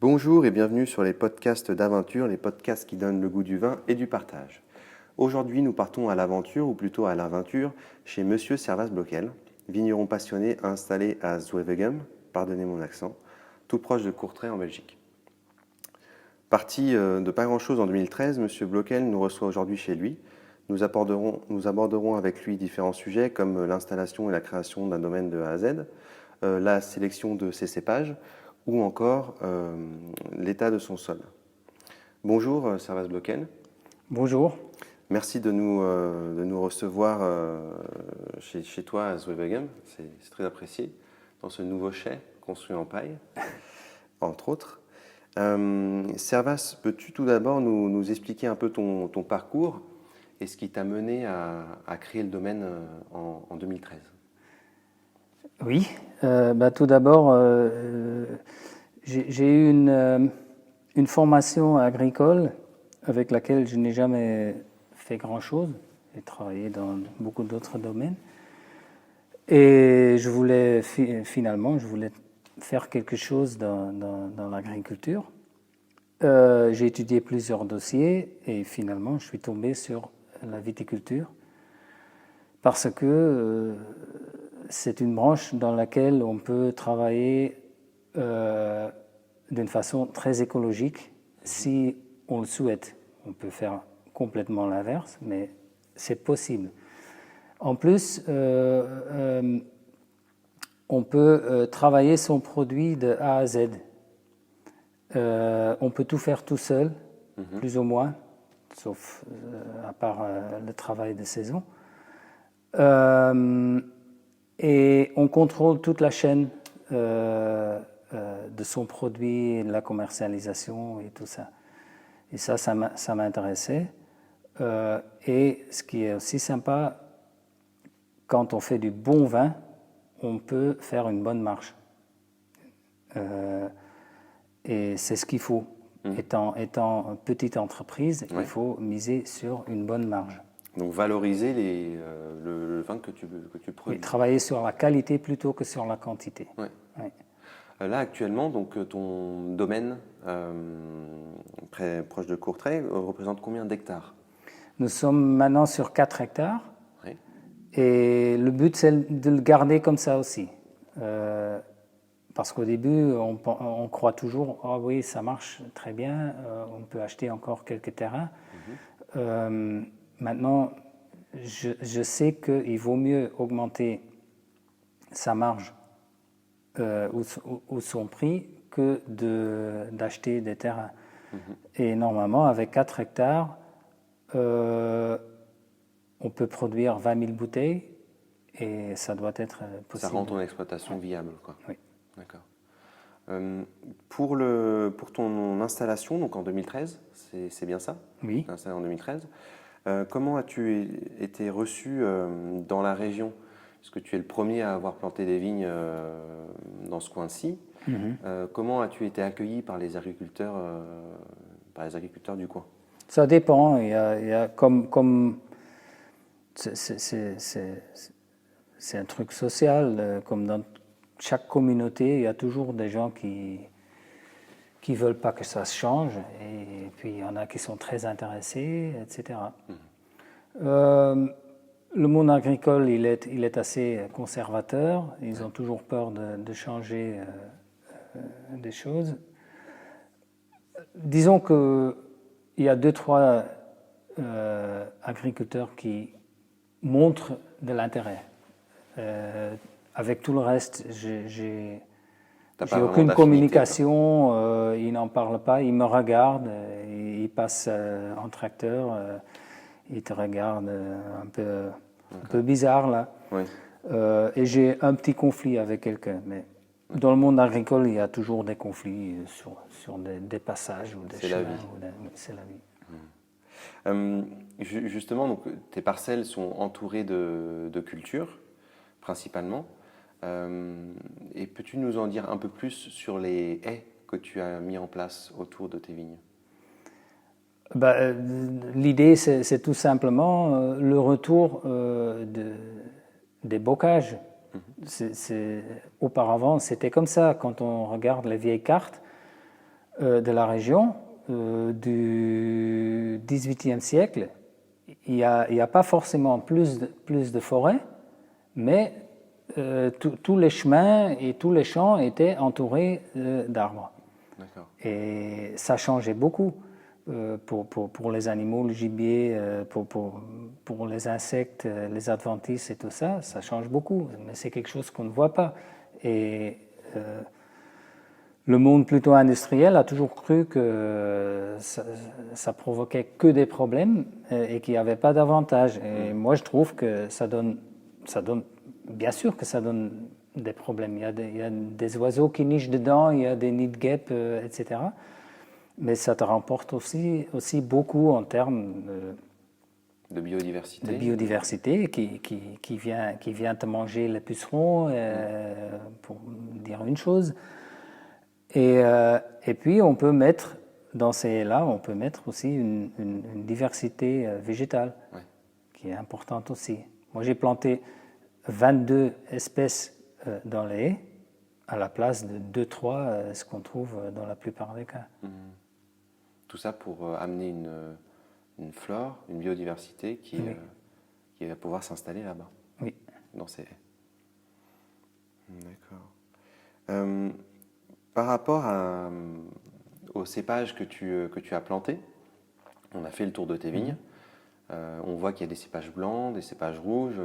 Bonjour et bienvenue sur les podcasts d'aventure, les podcasts qui donnent le goût du vin et du partage. Aujourd'hui, nous partons à l'aventure, ou plutôt à l'aventure, chez Monsieur Servaas Blokkel, vigneron passionné installé à Zwevegem, pardonnez mon accent, tout proche de Courtrai en Belgique. Parti de pas grand-chose en 2013, Monsieur Blokkel nous reçoit aujourd'hui chez lui. Nous aborderons avec lui différents sujets comme l'installation et la création d'un domaine de A à Z, la sélection de ses cépages, ou encore l'état de son sol. Bonjour Servaas Blokkel. Bonjour. Merci de nous recevoir chez toi à Zwevegem, c'est très apprécié, dans ce nouveau chai construit en paille, entre autres. Servaas, peux-tu tout d'abord nous expliquer un peu ton parcours et ce qui t'a mené à créer le domaine en 2013? Oui, tout d'abord, j'ai eu une formation agricole avec laquelle je n'ai jamais fait grand-chose. J'ai travaillé dans beaucoup d'autres domaines. Et je voulais finalement faire quelque chose dans l'agriculture. J'ai étudié plusieurs dossiers et finalement je suis tombé sur la viticulture parce que c'est une branche dans laquelle on peut travailler d'une façon très écologique si on le souhaite. On peut faire complètement l'inverse, mais c'est possible. En plus, on peut travailler son produit de A à Z. On peut tout faire tout seul, plus ou moins, sauf à part le travail de saison. Et on contrôle toute la chaîne de son produit, de la commercialisation et tout ça. Et ça m'intéressait. Et ce qui est aussi sympa, quand on fait du bon vin, on peut faire une bonne marge. Et c'est ce qu'il faut. Étant une petite entreprise, il faut miser sur une bonne marge. Donc valoriser le vin que tu produis. Et travailler sur la qualité plutôt que sur la quantité. Ouais. Ouais. Là actuellement, donc ton domaine très proche de Courtrai représente combien d'hectares? Nous sommes maintenant sur 4 hectares. Oui. Et le but, c'est de le garder comme ça aussi. Parce qu'au début, on croit toujours, ah oui, ça marche très bien, on peut acheter encore quelques terrains. Maintenant, je sais qu'il vaut mieux augmenter sa marge ou son prix que d'acheter des terrains. Et normalement, avec 4 hectares, on peut produire 20 000 bouteilles et ça doit être possible. Ça rend ton exploitation viable, quoi. Oui. D'accord. Pour ton installation, donc en 2013, c'est bien ça? Oui. Installé en 2013. Comment as-tu été reçu dans la région? Parce que tu es le premier à avoir planté des vignes dans ce coin-ci. Comment as-tu été accueilli par les agriculteurs du coin? Ça dépend. Il y a comme c'est un truc social, comme dans chaque communauté, il y a toujours des gens qui veulent pas que ça se change, et puis il y en a qui sont très intéressés, etc. Le monde agricole, il est assez conservateur. Ils ont toujours peur de changer des choses. Disons qu'il y a 2-3 agriculteurs qui montrent de l'intérêt. Avec tout le reste, j'ai aucune communication, ils n'en parlent pas, ils me regardent, ils passent en tracteur, ils te regardent un peu bizarre là. Oui. Et j'ai un petit conflit avec quelqu'un, mais dans le monde agricole, il y a toujours des conflits sur des passages ou des chemins. C'est la vie. Justement, donc, tes parcelles sont entourées de cultures, principalement. Et peux-tu nous en dire un peu plus sur les haies que tu as mis en place autour de tes vignes? L'idée, c'est tout simplement le retour des bocages. Auparavant, c'était comme ça. Quand on regarde les vieilles cartes, de la région du XVIIIe siècle, il n'y a pas forcément plus de forêts, mais tous les chemins et tous les champs étaient entourés d'arbres. D'accord. Et ça changeait beaucoup pour les animaux, le gibier, pour les insectes, les adventices et tout ça, ça change beaucoup. Mais c'est quelque chose qu'on ne voit pas. Et le monde plutôt industriel a toujours cru que ça provoquait que des problèmes et qu'il n'y avait pas d'avantages. Et moi, je trouve que ça donne, bien sûr que ça donne des problèmes. Il y a des oiseaux qui nichent dedans, il y a des nids de guêpes, etc. Mais ça te rapporte aussi beaucoup en termes de biodiversité. De biodiversité qui vient te manger les pucerons, pour dire une chose. Et puis on peut mettre dans ces haies-là, on peut mettre aussi une diversité végétale, qui est importante aussi. Moi j'ai planté 22 espèces dans les haies, à la place de 2-3, ce qu'on trouve dans la plupart des cas. Tout ça pour amener une flore, une biodiversité qui va pouvoir s'installer là-bas. Oui. Dans ces haies. D'accord. Par rapport aux cépages que tu as plantés, on a fait le tour de tes vignes. On voit qu'il y a des cépages blancs, des cépages rouges,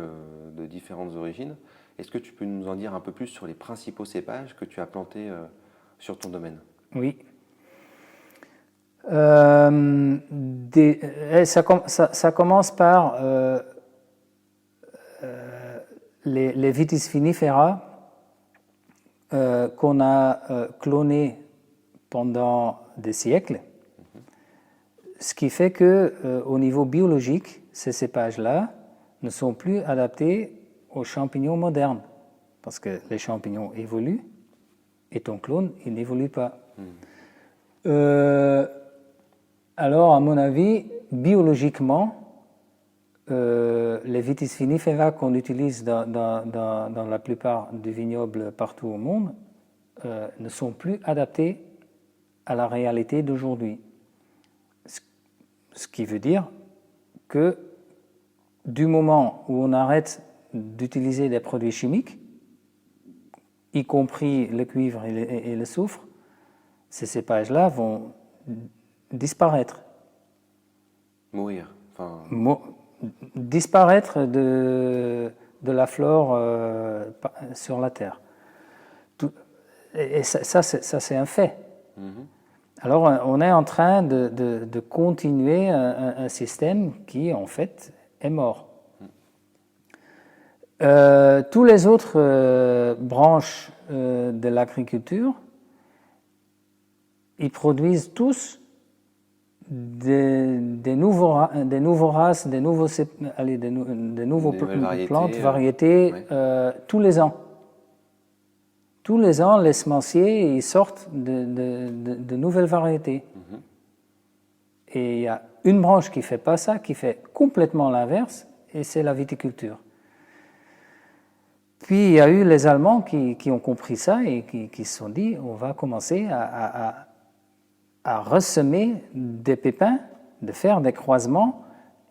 de différentes origines. Est-ce que tu peux nous en dire un peu plus sur les principaux cépages que tu as plantés sur ton domaine? Oui. Ça commence par les Vitis vinifera qu'on a clonés pendant des siècles, ce qui fait que au niveau biologique, ces cépages-là ne sont plus adaptés aux champignons modernes, parce que les champignons évoluent et ton clone, il n'évolue pas. Alors, à mon avis, biologiquement, les Vitis vinifera qu'on utilise dans la plupart des vignobles partout au monde ne sont plus adaptés à la réalité d'aujourd'hui. Ce qui veut dire que du moment où on arrête d'utiliser des produits chimiques, y compris le cuivre et le soufre, ces cépages-là vont disparaître. Mourir. Disparaître de la flore sur la Terre. Et ça c'est un fait. Alors on est en train de continuer un système qui en fait est mort. Tous les autres branches de l'agriculture, ils produisent tous des nouveaux races, des nouveaux plantes, variétés, tous les ans. Tous les ans, les semenciers ils sortent de nouvelles variétés. Et il y a une branche qui ne fait pas ça, qui fait complètement l'inverse, et c'est la viticulture. Puis il y a eu les Allemands qui ont compris ça et qui se sont dit on va commencer à ressemer des pépins, de faire des croisements,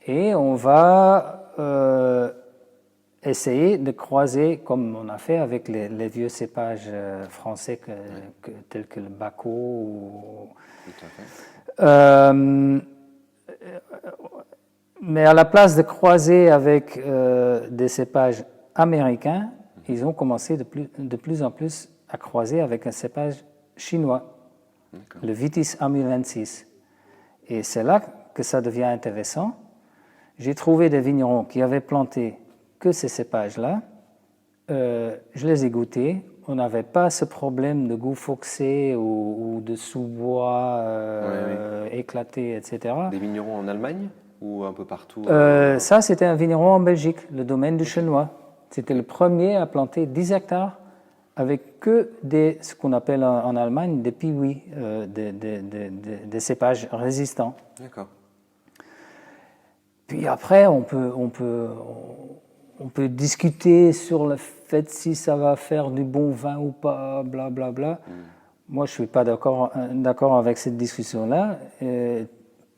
et on va essayer de croiser, comme on a fait avec les vieux cépages français tels que le Bacot. Mais à la place de croiser avec des cépages américains, ils ont commencé de plus en plus à croiser avec un cépage chinois, le Vitis amulensis. Et c'est là que ça devient intéressant. J'ai trouvé des vignerons qui avaient planté que ces cépages-là. Je les ai goûtés. On n'avait pas ce problème de goût foxé ou de sous-bois éclaté, etc. Des vignerons en Allemagne ou un peu partout? Ça, c'était un vigneron en Belgique, le domaine du Chenois. C'était le premier à planter 10 hectares avec que ce qu'on appelle en Allemagne des piwis, des cépages résistants. D'accord. Puis après, on peut discuter sur le fait si ça va faire du bon vin ou pas, blablabla. Moi, je ne suis pas d'accord avec cette discussion-là.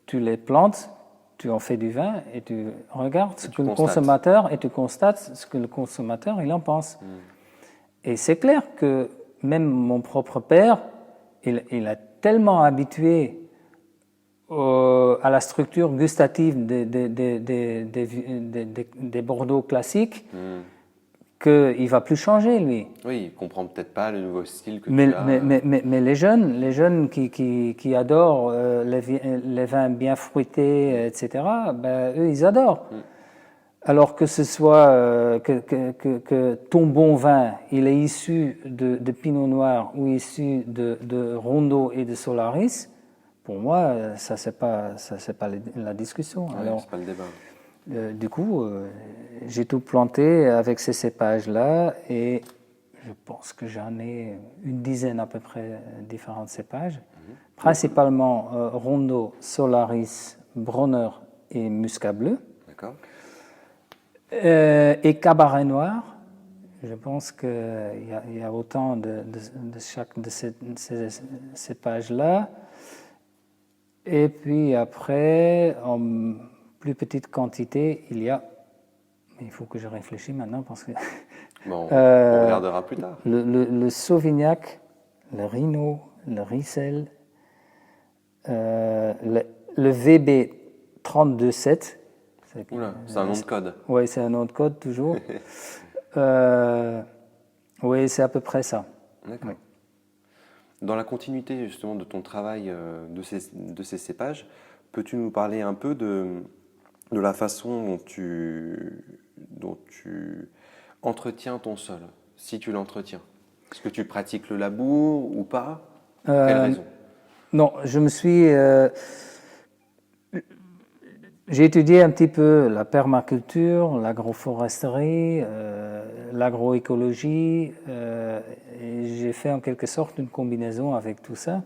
Tu les plantes, tu en fais du vin et tu regardes ce que le consommateur, et tu constates ce que le consommateur il en pense. Et c'est clair que même mon propre père, il a tellement habitué à la structure gustative des Bordeaux classiques qu'il ne va plus changer, lui. Oui, il ne comprend peut-être pas le nouveau style que tu as. Mais les jeunes qui adorent les vins bien fruités, etc., ben, eux, ils adorent. Alors que ce soit que ton bon vin, il est issu de Pinot Noir ou issu de Rondeau et de Solaris, pour moi, ça c'est pas la discussion. Oui, alors, c'est pas le débat. Du coup, j'ai tout planté avec ces cépages-là et je pense que j'en ai une dizaine à peu près différents cépages, principalement Rondeau, Solaris, Bronner et Muscat Bleu. D'accord. Et Cabaret Noir. Je pense qu'il y a autant de chaque de ces cépages-là. Et puis après, en plus petite quantité, il y a... Il faut que je réfléchisse maintenant parce que... Bon, on regardera plus tard. Le Sauvignac, le Rhino, le Riesel, le VB 32,7. Oula, c'est un nom de code. Oui, c'est un nom de code toujours. Oui, c'est à peu près ça. D'accord. Oui. Dans la continuité justement de ton travail de ces cépages, peux-tu nous parler un peu de la façon dont tu entretiens ton sol, si tu l'entretiens? Est-ce que tu pratiques le labour ou pas? Pour quelle raison? Non, je me suis... j'ai étudié un petit peu la permaculture, l'agroforesterie, l'agroécologie, et j'ai fait en quelque sorte une combinaison avec tout ça.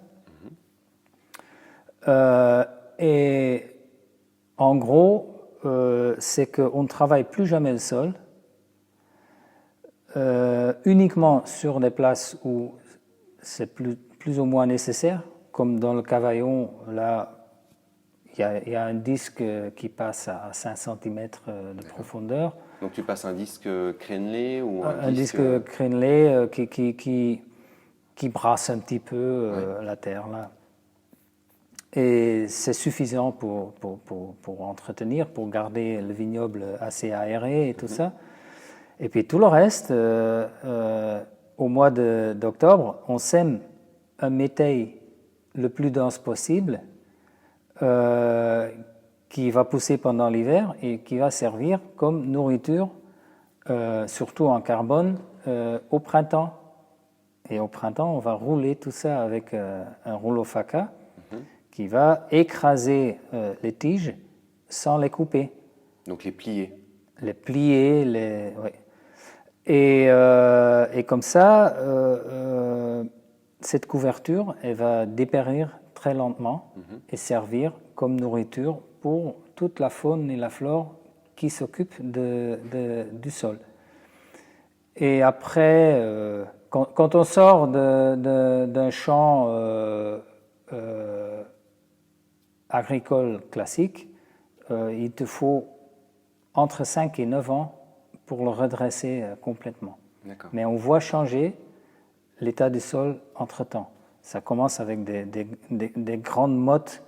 Et en gros, c'est qu'on ne travaille plus jamais le sol, uniquement sur des places où c'est plus ou moins nécessaire, comme dans le Cavaillon, là, il y a un disque qui passe à 5 cm de profondeur. Donc tu passes un disque crénelé ou un disque crénelé qui brasse un petit peu la terre là. Et c'est suffisant pour entretenir, pour garder le vignoble assez aéré et tout ça. Et puis tout le reste, au mois d'octobre, on sème un métail le plus dense possible qui va pousser pendant l'hiver et qui va servir comme nourriture, surtout en carbone, au printemps. Et au printemps, on va rouler tout ça avec un rouleau Faca qui va écraser les tiges sans les couper. Donc les plier. Les plier, oui. Et comme ça, cette couverture, elle va dépérir très lentement et servir comme nourriture pour toute la faune et la flore qui s'occupent du sol. Et après, quand on sort d'un champ agricole classique, il te faut entre 5 et 9 ans pour le redresser complètement. D'accord. Mais on voit changer l'état du sol entre-temps. Ça commence avec des grandes mottes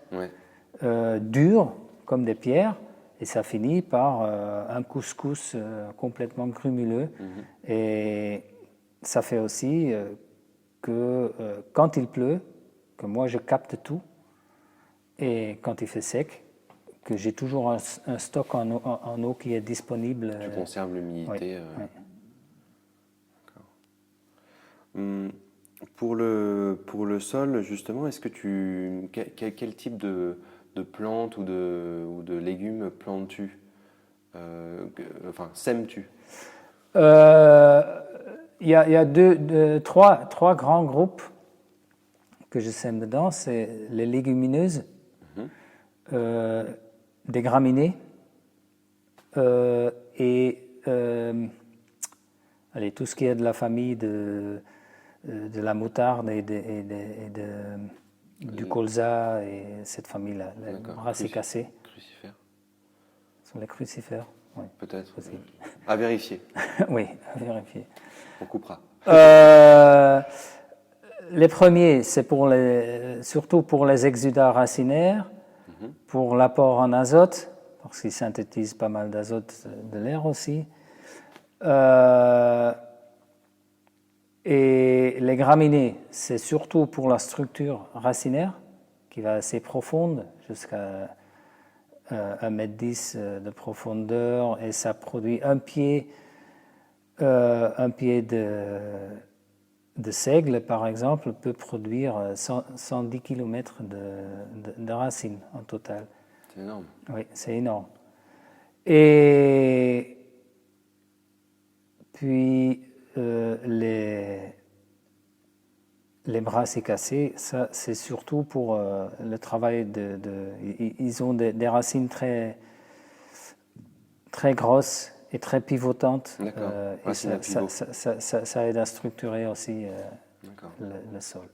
dures, comme des pierres, et ça finit par un couscous complètement grumuleux. Et ça fait aussi que quand il pleut, que moi je capte tout, et quand il fait sec, que j'ai toujours un stock en eau qui est disponible. Tu conserves l'humidité. Oui. Pour le sol, justement, est-ce que quel type de plantes ou de légumes plantes-tu sèmes-tu? Il y a trois grands groupes que je sème dedans. C'est les légumineuses, des graminées et allez, tout ce qui est de la famille de la moutarde et du colza et cette famille-là, les brassicacées. Crucifères. Ce sont les crucifères, oui. Peut-être. À vérifier. Oui, à vérifier. On coupera. Les premiers, c'est surtout pour les exudats racinaires, pour l'apport en azote, parce qu'ils synthétisent pas mal d'azote de l'air aussi. Et les graminées, c'est surtout pour la structure racinaire, qui va assez profonde, jusqu'à 1,10 m de profondeur, et ça produit un pied de seigle, par exemple, peut produire 110 km de racines en total. C'est énorme. Oui, c'est énorme. Et puis, les brassicacées, ça, c'est surtout pour le travail ils ont des racines très, très grosses et très pivotantes. Et ça aide à structurer aussi le sol.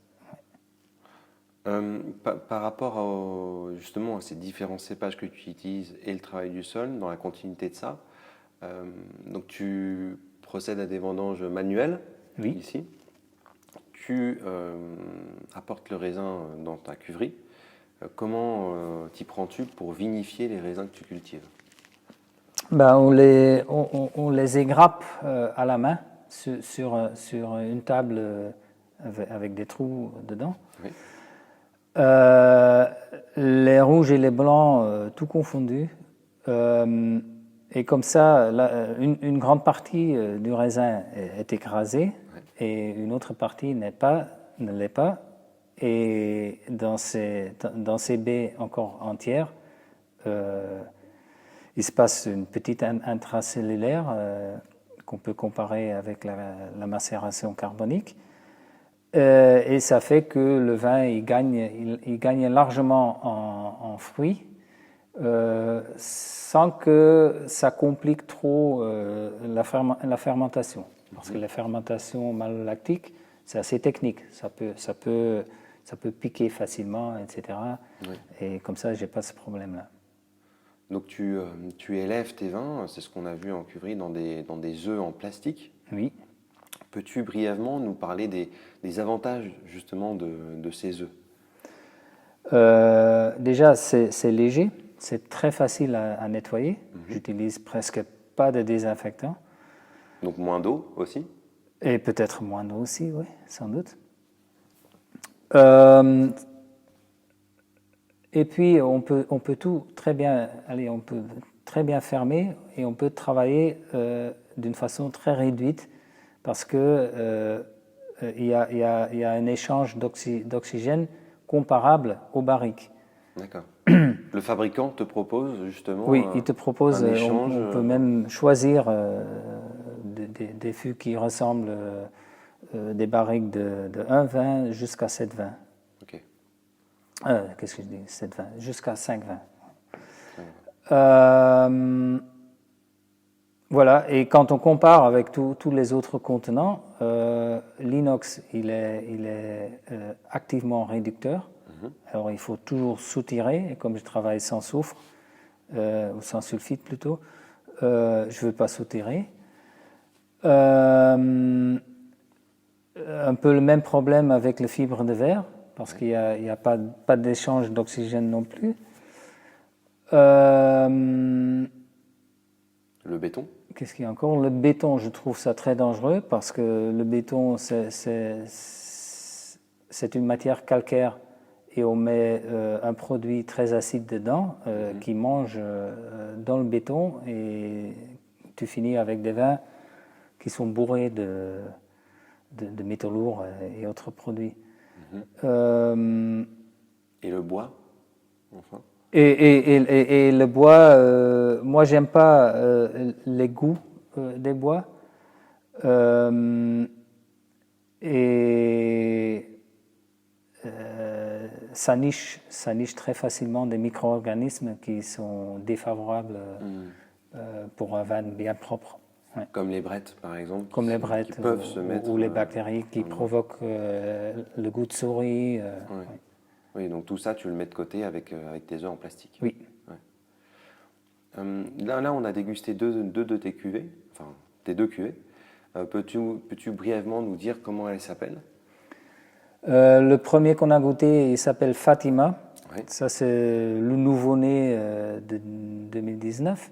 Par rapport justement à ces différents cépages que tu utilises et le travail du sol, dans la continuité de ça, donc tu procèdes à des vendanges manuelles, ici. Tu apportes le raisin dans ta cuverie. Comment t'y prends-tu pour vinifier les raisins que tu cultives? On les égrappe à la main sur une table avec des trous dedans. Oui. Les rouges et les blancs, tout confondus. Et comme ça, une grande partie du raisin est écrasée et une autre partie ne l'est pas. Et dans ces baies encore entières, il se passe une petite intracellulaire qu'on peut comparer avec la macération carbonique. Et ça fait que le vin il gagne largement en fruits sans que ça complique trop la fermentation. Parce que la fermentation malolactique, c'est assez technique. Ça peut piquer facilement, etc. Oui. Et comme ça, je n'ai pas ce problème-là. Donc tu élèves tes vins, c'est ce qu'on a vu en cuverie, dans des œufs en plastique. Oui. Peux-tu brièvement nous parler des avantages justement de ces œufs? Déjà, c'est léger, c'est très facile à nettoyer. J'utilise presque pas de désinfectant. Donc moins d'eau aussi? Et peut-être moins d'eau aussi, oui, sans doute. Et puis on peut tout très bien, on peut très bien fermer et on peut travailler d'une façon très réduite parce que il y a un échange d'oxygène comparable au barrique. D'accord. Le fabricant te propose justement oui, il te propose, un échange. On peut même choisir des fûts qui ressemblent des barriques de 1,20 jusqu'à 7,20. Ok. Qu'est-ce que je dis? 7,20 jusqu'à 5,20. Voilà, et quand on compare avec tous les autres contenants, l'inox, il est activement réducteur. Alors, il faut toujours soutirer, et comme je travaille sans soufre, ou sans sulfite plutôt, je ne veux pas soutirer. Un peu le même problème avec les fibres de verre, parce qu'il n'y a pas d'échange d'oxygène non plus. Le béton? Qu'est-ce qu'il y a encore? Le béton, je trouve ça très dangereux parce que le béton, c'est une matière calcaire et on met un produit très acide dedans qui mange dans le béton et tu finis avec des vins qui sont bourrés de métaux lourds et autres produits. Et le bois, enfin? Et le bois, moi j'aime pas les goûts des bois et ça niche très facilement des micro-organismes qui sont défavorables pour un vin bien propre. Ouais. Comme les brettes, par exemple. Comme les brettes qui peuvent se mettre, ou les bactéries qui provoquent le goût de souris. Ouais. Ouais. Oui, donc tout ça, tu le mets de côté avec tes œufs en plastique. Oui. Ouais. Là, on a dégusté deux de tes cuvées, enfin tes deux cuvées. Peux-tu brièvement nous dire comment elles s'appellent? Le premier qu'on a goûté, il s'appelle Fatima. Oui. Ça, c'est le nouveau-né de 2019.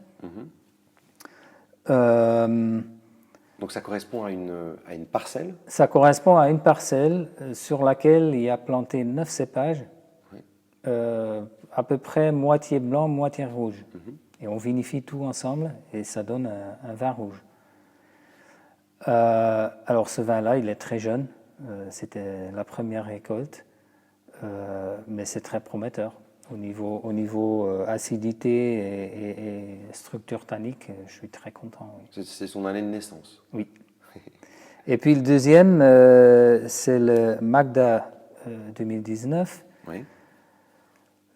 Donc ça correspond à une parcelle? Ça correspond à une parcelle sur laquelle il y a planté 9 cépages, Oui. à peu près moitié blanc, moitié rouge. Et on vinifie tout ensemble et ça donne un vin rouge. Alors ce vin-là, il est très jeune. C'était la première récolte, mais c'est très prometteur. Au niveau acidité et structure tannique, je suis très content. Oui. C'est son année de naissance. Oui. Et puis le deuxième, c'est le Magda 2019. Oui.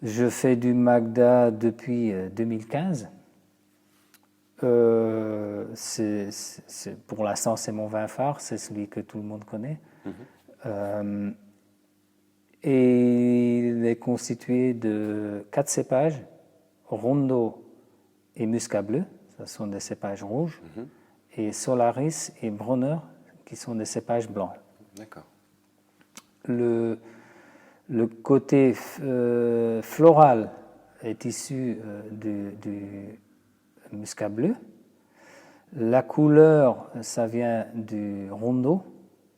Je fais du Magda depuis 2015. Pour l'instant, c'est mon vin phare, c'est celui que tout le monde connaît. Et il est constitué de 4 cépages, Rondo et Muscat bleu, ce sont des cépages rouges, et Solaris et Bronner, qui sont des cépages blancs. D'accord. Le côté floral est issu du Muscat bleu. La couleur, ça vient du Rondo,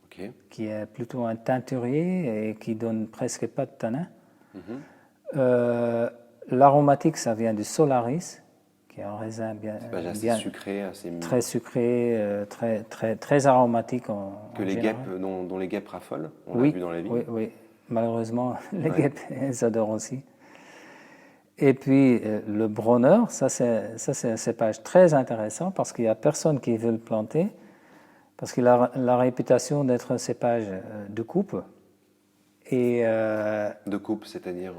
Ok. qui est plutôt un teinturier et qui donne presque pas de tanin. L'aromatique, ça vient du Solaris, qui est un raisin Assez sucré, assez très sucré, très aromatique que les guêpes, dont les guêpes raffolent. On oui, l'a vu dans la vie. oui. Malheureusement, les guêpes, elles adorent aussi. Et puis le Bronner, ça c'est un cépage très intéressant parce qu'il n'y a personne qui veut le planter, parce qu'il a la réputation d'être un cépage de coupe. Et, de coupe, c'est-à-dire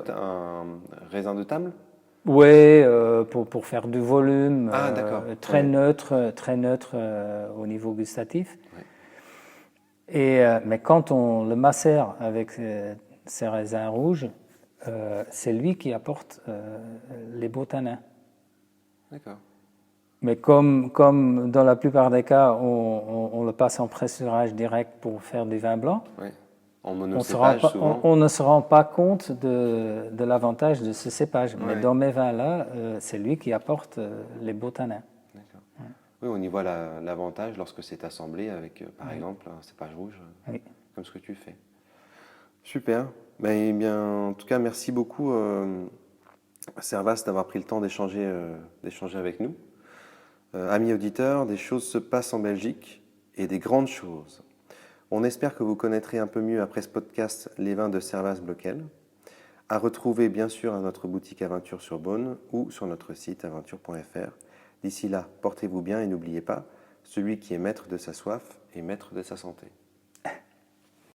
un raisin de table? Oui, pour faire du volume, très ouais. neutre au niveau gustatif. Ouais. Mais quand on le macère avec ces raisins rouges, c'est lui qui apporte les beaux tanins. D'accord. Mais comme dans la plupart des cas, on le passe en pressurage direct pour faire du vin blanc, oui. En monocépage, souvent. On ne se rend pas compte de l'avantage de ce cépage. Mais dans mes vins-là, c'est lui qui apporte les beaux tanins. D'accord. Ouais. Oui, on y voit l'avantage lorsque c'est assemblé avec, par exemple, un cépage rouge, comme ce que tu fais. Super. Ben, bien, en tout cas, merci beaucoup, Servas, d'avoir pris le temps d'échanger avec nous. Amis auditeurs, des choses se passent en Belgique et des grandes choses. On espère que vous connaîtrez un peu mieux après ce podcast les vins de Servas Blockel. À retrouver bien sûr à notre boutique Aventure sur Beaune ou sur notre site aventure.fr. D'ici là, portez-vous bien et n'oubliez pas, celui qui est maître de sa soif est maître de sa santé.